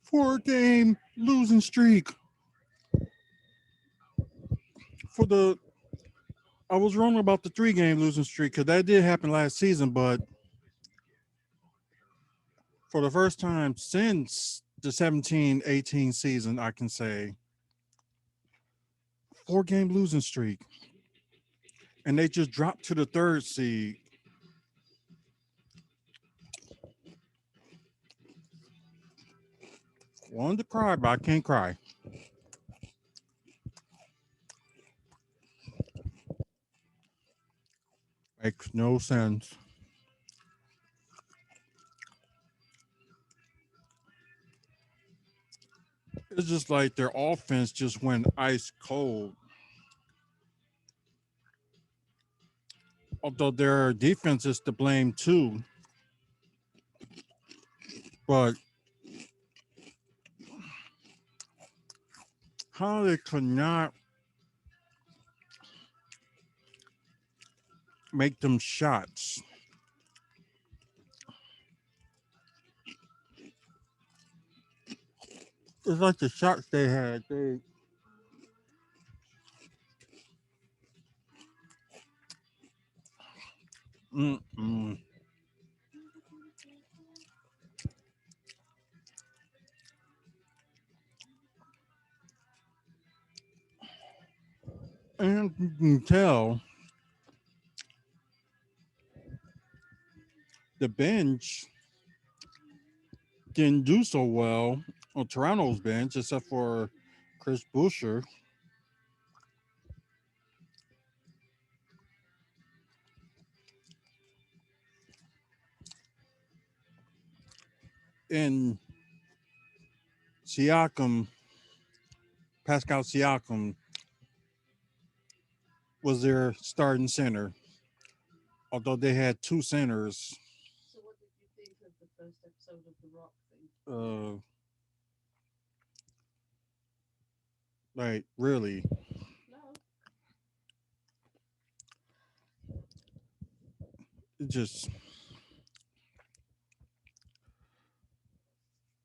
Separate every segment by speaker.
Speaker 1: Four-game losing streak for the. I was wrong about the three-game losing streak because that did happen last season, but for the first time since the 17-18 season, I can say four-game losing streak, and they just dropped to the third seed. Wanted to cry, but I can't cry. Makes no sense. It's just like their offense just went ice cold. Although their defense is to blame too, but how they could not make them shots. It's like the shots they had. Mm-mm. And you can tell the bench didn't do so well on Toronto's bench, except for Chris Boucher. And Siakam, Pascal Siakam, was their starting center, although they had two centers.
Speaker 2: So, what did you think of the first episode of The Rock thing?
Speaker 1: Uh, like, really,
Speaker 2: No.
Speaker 1: it just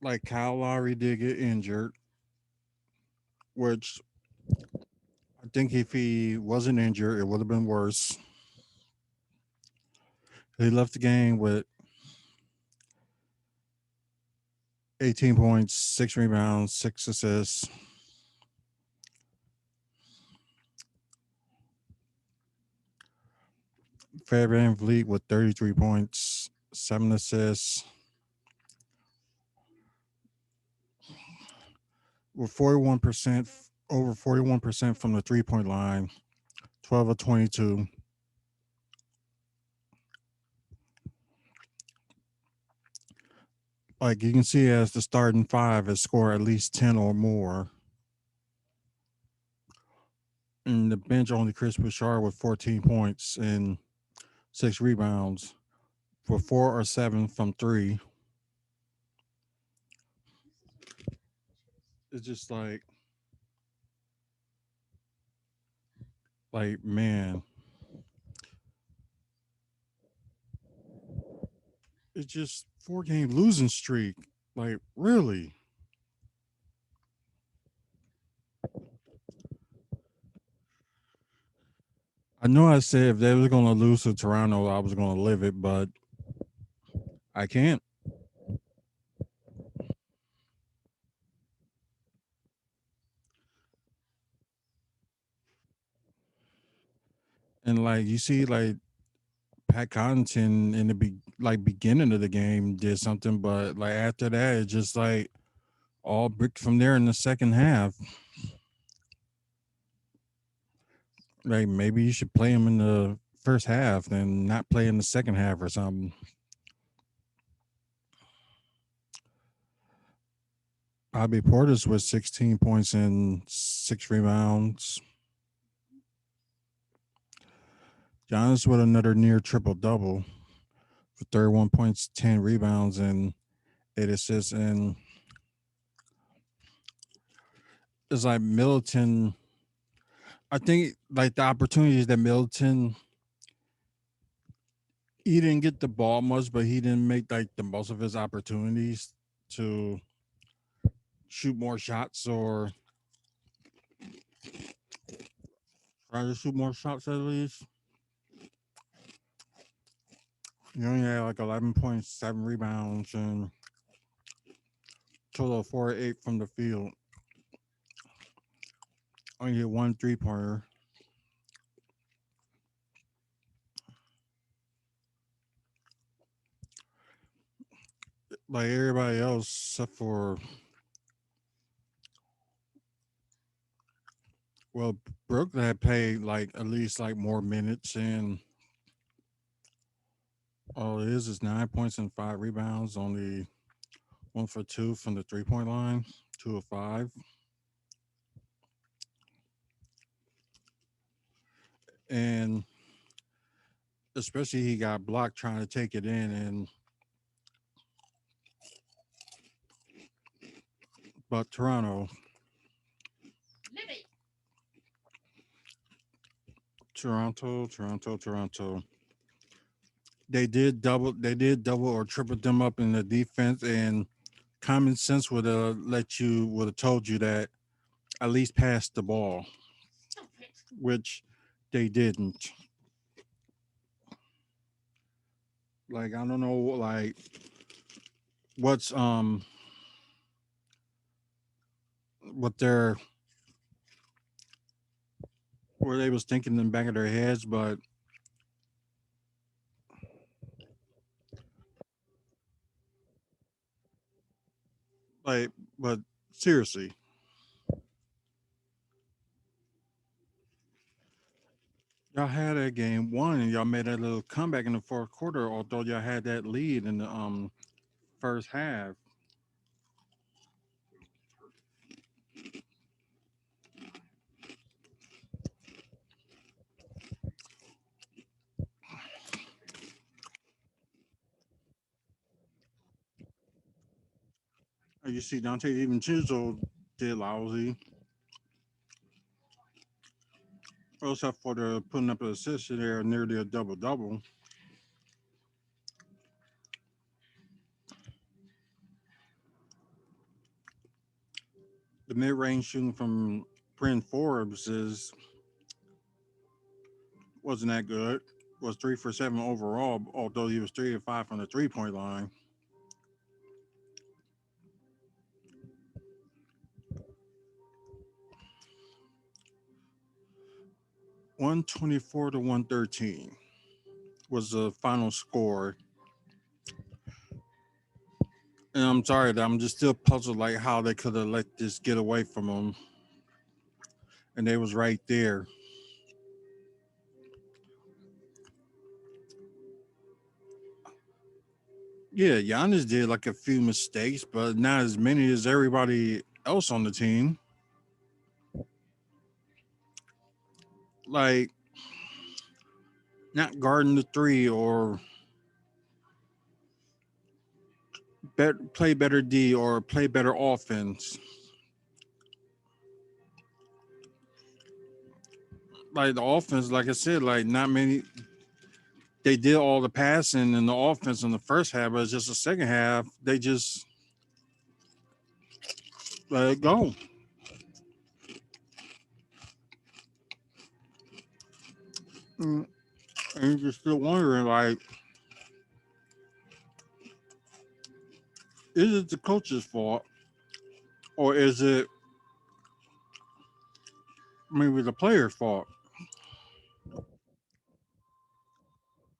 Speaker 1: like Kyle Lowry did get injured, which I think if he wasn't injured, it would have been worse. He left the game with 18 points, 6 rebounds, 6 assists. Fred VanVleet with 33 points, 7 assists, with 41%, over 41% from the 3 point line, 12 of 22. Like you can see, as the starting five has scored at least 10 or more. And the bench only Chris Bouchard with 14 points and 6 rebounds for 4 or 7 from three. It's just like man, it's just 4 game losing streak. Like really, I know I said if they was gonna lose to Toronto, I was gonna live it, but I can't. And like you see, like Pat Connaughton in the beginning of the game did something, but like after that, it just like all bricked from there in the second half. Like maybe you should play him in the first half, then not play in the second half or something. Bobby Portis with 16 points and 6 rebounds. Giannis with another near triple double for 31 points, 10 rebounds, and 8 assists. And it's like Middleton. I think like the opportunities that Middleton he didn't get the ball much, but he didn't make like the most of his opportunities to shoot more shots or try to shoot more shots at least. He only had like 11.7 rebounds and total of 4 8 from the field. Only hit one 3 pointer. Like everybody else, except for, well, Brooklyn had played like at least like more minutes, and all it is 9 points and 5 rebounds. Only 1 for 2 from the 3 point line, 2 of 5, and especially he got blocked trying to take it in. And but
Speaker 2: Libby.
Speaker 1: Toronto. They did double or triple them up in the defense, and common sense would have told you that at least pass the ball,
Speaker 2: Stop it.
Speaker 1: which they didn't. Like I don't know, like what's what they're what they was thinking in the back of their heads, like but seriously, y'all had that game won, and y'all made that little comeback in the fourth quarter. Although y'all had that lead in the first half. You see, Dante even Chisel did lousy, except for the putting up an assist there, nearly a double double. The mid range shooting from Bryn Forbes is wasn't that good. Was 3 for 7 overall, although he was 3 of 5 from the 3 point line. 124-113 was the final score. And I'm sorry that I'm just still puzzled like how they could have let this get away from them. And they was right there. Yeah, Giannis did like a few mistakes, but not as many as everybody else on the team. Like not guarding the three or play better D or play better offense. Like the offense, like I said, like not many. They did all the passing and the offense in the first half, but it's just the second half they just let it go. Mm, And you're just still wondering, like, is it the coach's fault or is it maybe the player's fault?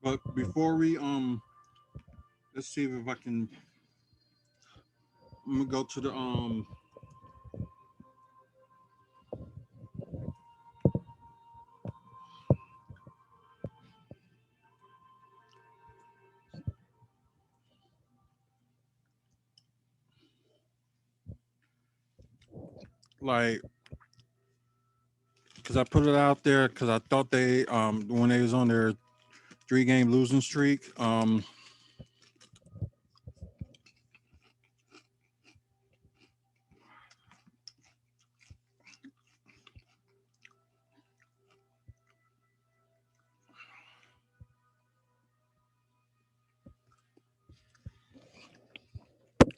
Speaker 1: But before we let's see if I can. I'm gonna go to the like because I put it out there because I thought they when they was on their 3 game losing streak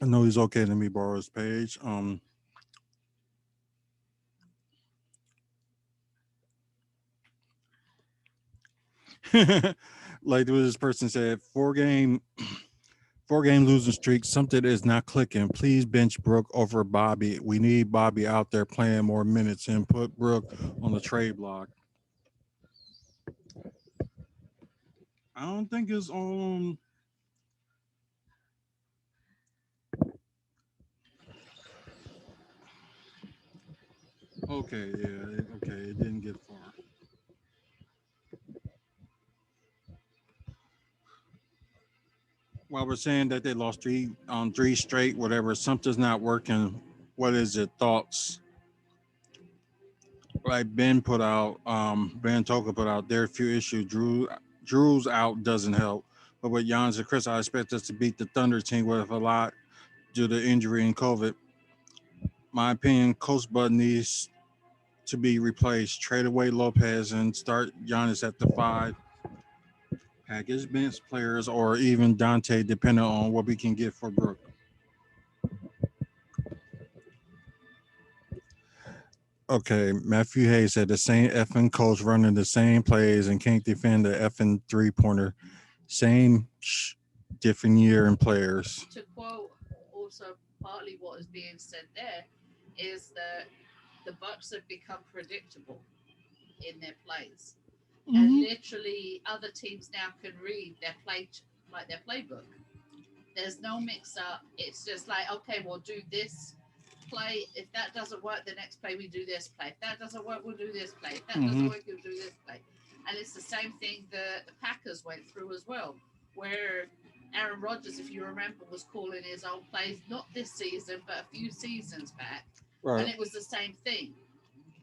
Speaker 1: I know he's okay. Let me borrow his page. Like this person said, four game losing streak. Something is not clicking. Please bench Brook over Bobby. We need Bobby out there playing more minutes and put Brook on the trade block. I don't think it's okay. Yeah, okay. It didn't get far. While we're saying that they lost three straight, whatever, something's not working. What is it? Thoughts? Like Ben Toka put out, there are a few issues. Drew's out doesn't help. But with Giannis and Chris, I expect us to beat the Thunder team with a lot due to injury and COVID. My opinion, Coach Bud needs to be replaced. Trade away Lopez and start Giannis at the five. Package bench players or even Dante, depending on what we can get for Brook. Okay, Matthew Hayes said the same effing coach running the same plays and can't defend the effing 3 pointer. Same different year and players.
Speaker 2: To quote also partly what is being said there is that the Bucks have become predictable in their plays, and
Speaker 1: Mm-hmm.
Speaker 2: literally other teams now can read their play like their playbook. There's no mix up. It's just like, okay, we'll do this play. If that doesn't work, the next play we do this play. If that doesn't work, we'll do this play. If that doesn't
Speaker 1: Mm-hmm.
Speaker 2: work, we'll do this play. And it's the same thing the Packers went through as well, where Aaron Rodgers, if you remember, was calling his own plays not this season, but a few seasons back. And
Speaker 1: Right.
Speaker 2: it was the same thing.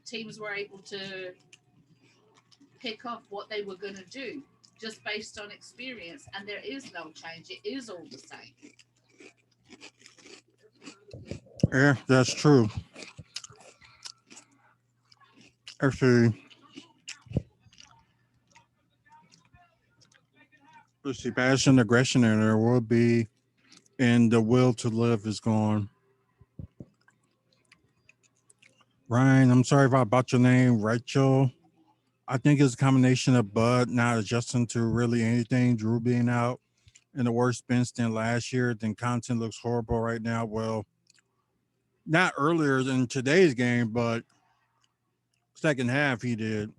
Speaker 2: Teams were able to pick off what they were going to do just based on experience. And there is no change, it is all the same.
Speaker 1: Yeah, that's true. Actually, let's see, passion, aggression, and there will be, and the will to live is gone. Ryan, I'm sorry if I bought your name, Rachel. I think it's a combination of Bud not adjusting to really anything, Drew being out, and the worst bench than last year. Then content looks horrible right now. Well, not earlier than today's game, but second half he did.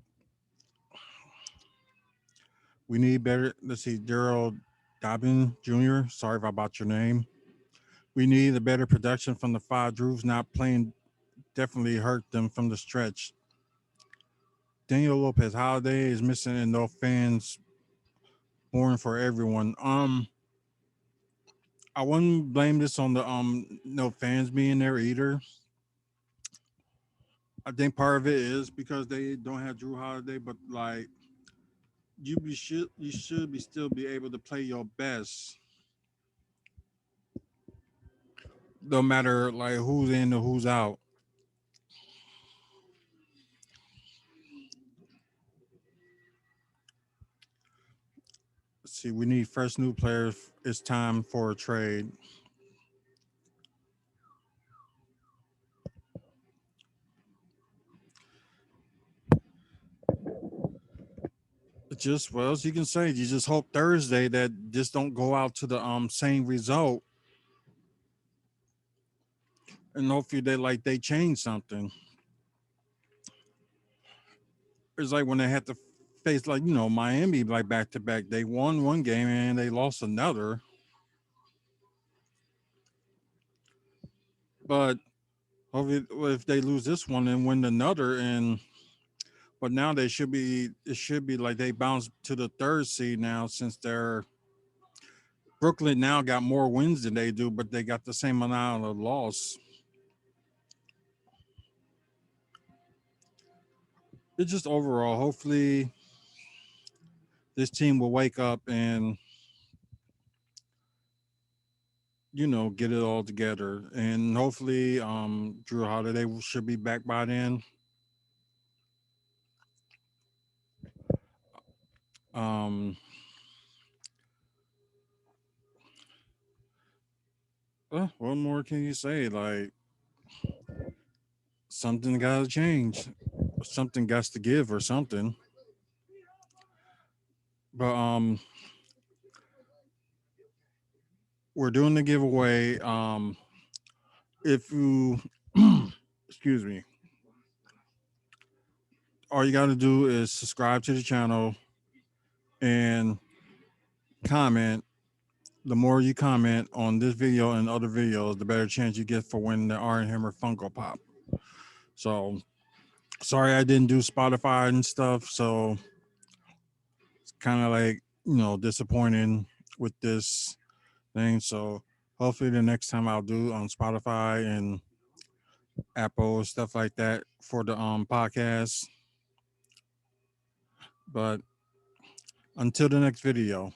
Speaker 1: We need better. Let's see, Daryl Dobbin Jr. Sorry if I bought your name. We need a better production from the five. Drew's not playing definitely hurt them from the stretch. Daniel Lopez Holiday is missing and no fans born for everyone. I wouldn't blame this on the no fans being there either. I think part of it is because they don't have Drew Holiday, but like you should be still be able to play your best, no matter like who's in or who's out. Let's see, we need fresh new players. It's time for a trade. Just what else you can say? You just hope Thursday that just don't go out to the same result, and hopefully they change something. It's like when they had to face Miami like back to back. They won one game and they lost another, but hopefully if they lose this one and win another, and but now it should be like they bounce to the third seed now since they're Brooklyn now got more wins than they do, but they got the same amount of loss. It's just overall, hopefully this team will wake up and get it all together, and hopefully Drew Holiday should be back by then. Um, what more can you say? Like something got to change, something got to give, or something. But we're doing the giveaway. If you, excuse me, all you got to do is subscribe to the channel and comment. The more you comment on this video and other videos, the better chance you get for winning the Iron Hammer Funko Pop. So sorry I didn't do Spotify and stuff. So it's kind of like, disappointing with this thing. So hopefully the next time I'll do on Spotify and Apple stuff like that for the podcast. But until the next video.